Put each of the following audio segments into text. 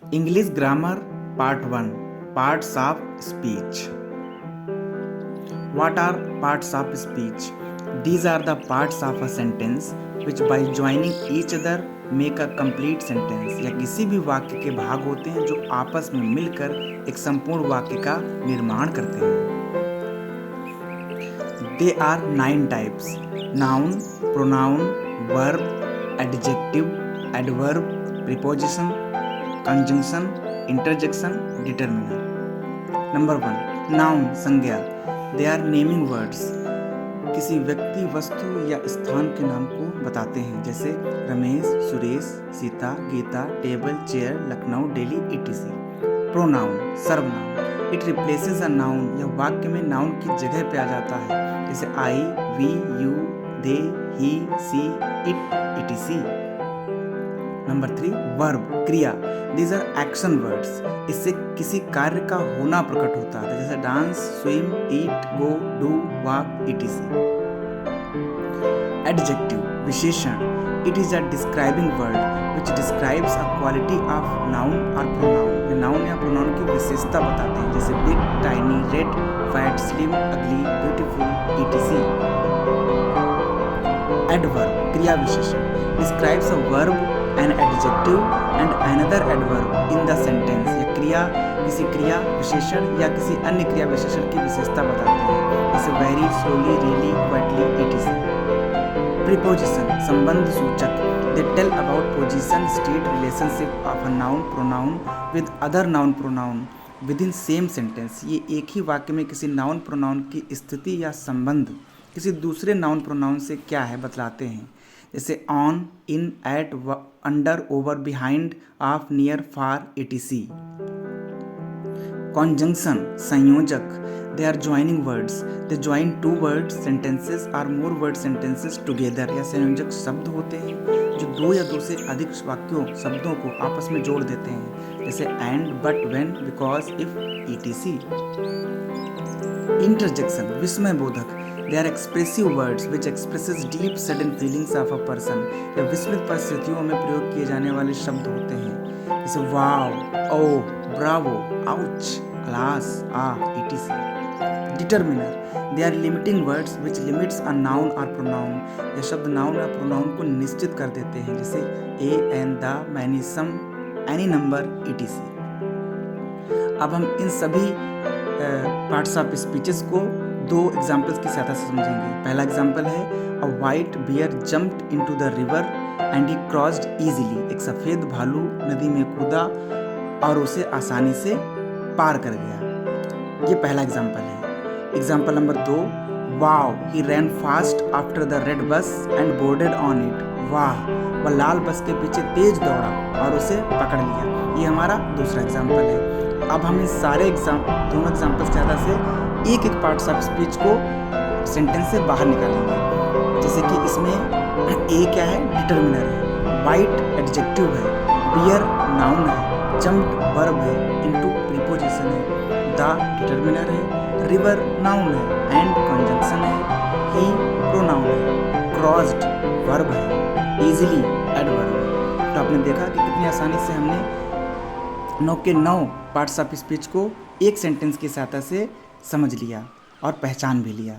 English Grammar Part 1. Parts of Speech. What are parts of speech? These are the parts of a sentence which by joining each other make a complete sentence. या किसी भी वाक्य के भाग होते हैं जो आपस में मिलकर एक संपूर्ण वाक्य का निर्माण करते हैं. They are 9 types: noun, pronoun, verb, adjective, adverb, preposition, conjunction, interjection, determiner. Number 1. Noun संज्ञा. They are naming words. किसी व्यक्ति, वस्तु या स्थान के नाम को बताते हैं, जैसे Ramesh, Suresh, Sita, Gita, table, chair, Lucknow, Delhi, etc. Pronoun सर्वनाम. It replaces a noun. यह वाक्य में नाउन की जगह पे आ जाता है, जैसे I, we, you, they, he, she, it, etc. Number 3. Verb क्रिया. These are action words. इससे किसी कार्य का होना प्रकट होता है, जैसे dance, swim, eat, go, do, walk, etc. Adjective विशेषण. It is a describing word which describes a quality of noun or pronoun. ये नाउन या प्रोनाउन की विशेषता बताते हैं, जैसे big, tiny, red, fat, slim, ugly, beautiful, etc. Adverb क्रिया विशेषण. Describes a verb, an adjective and another adverb in the sentence. यह क्रिया किसी क्रिया विशेषण या किसी अन्य क्रिया विशेषण की विशेषता बताते हैं, जैसे very, slowly, really, quietly, etc. Preposition संबंध सूचक. They tell about position, state, relationship of a noun pronoun with other noun pronoun within same sentence. ये एक ही वाक्य में किसी नाउन प्रोनाउन की स्थिति या संबंध किसी दूसरे नाउन प्रोनाउन से क्या है बतलाते हैं, जैसे on, in, at, under, over, behind, of, near, far, etc. Conjunction संयोजक. They are joining words. They join two words sentences or more word sentences together. या संयोजक शब्द होते हैं जो दो या दो से अधिक वाक्यों शब्दों को आपस में जोड़ देते हैं, जैसे and, but, when, because, if, etc. Interjection विस्मय बोधक. They are expressive words which expresses deep sudden feelings of a person. या विस्मित परिस्थितियों में प्रयोग किए जाने वाले शब्द होते हैं, जैसे wow, oh, bravo, ouch, alas, etc. Determiner. They are limiting words which limits a noun or pronoun. यह शब्द नाउन या प्रोनाउन को निश्चित कर देते हैं, जैसे a, and, the, many, some, any number, etc. अब हम इन सभी पार्ट्स ऑफ स्पीचेस को दो एग्जाम्पल्स की सहायता से समझेंगे. पहला एग्जाम्पल है a white bear jumped into the river and he crossed easily. एक सफ़ेद भालू नदी में कूदा और उसे आसानी से पार कर गया. ये पहला एग्जाम्पल है. Example number 2. Wow he ran fast after the red bus and boarded on it. वाह, वह लाल बस के पीछे तेज दौड़ा और उसे पकड़ लिया. ये हमारा दूसरा एग्जाम्पल है. अब हम इस सारे दोनों एग्जाम्पल्स की सहायता से एक एक पार्ट्स ऑफ स्पीच को सेंटेंस से बाहर निकालेंगे. जैसे कि इसमें ए क्या है, डिटर्मिनर है, वाइट एडजेक्टिव है, बियर नाउन है, जम्प्ड वर्ब है, इनटू प्रीपोजिशन है, द डिटर्मिनर है, रिवर नाउन है, एंड कंजंक्शन है, ही प्रोनाउन है, क्रॉस्ड वर्ब है, इजीली एडवर्ब है. तो आपने देखा कि कितनी आसानी से हमने 9 के 9 पार्ट्स ऑफ स्पीच को एक सेंटेंस की सहायता से समझ लिया और पहचान भी लिया.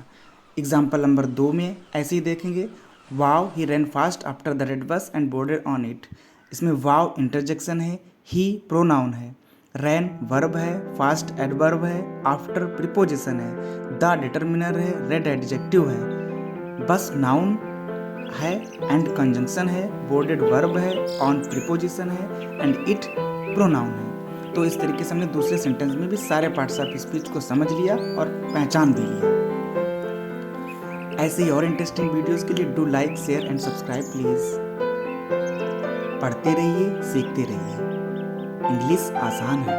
एग्जाम्पल नंबर 2 में ऐसे ही देखेंगे. Wow he ran fast after the red bus and boarded on it. इसमें वाव इंटरजेक्शन है, ही प्रोनाउन है, रैन वर्ब है, फास्ट एडवर्ब है, आफ्टर प्रीपोजिशन है, द डिटर्मिनर है, रेड एडजेक्टिव है, बस नाउन है, एंड कंजंक्शन है, बोर्डेड वर्ब है, ऑन प्रीपोजिशन है, एंड इट प्रोनाउन है. तो इस तरीके से हमने दूसरे सेंटेंस में भी सारे पार्ट्स ऑफ स्पीच को समझ लिया और पहचान भी लिया. ऐसे ही और इंटरेस्टिंग वीडियोस के लिए do like, share and subscribe please. पढ़ते रहिए, सीखते रहिए. इंग्लिश आसान है.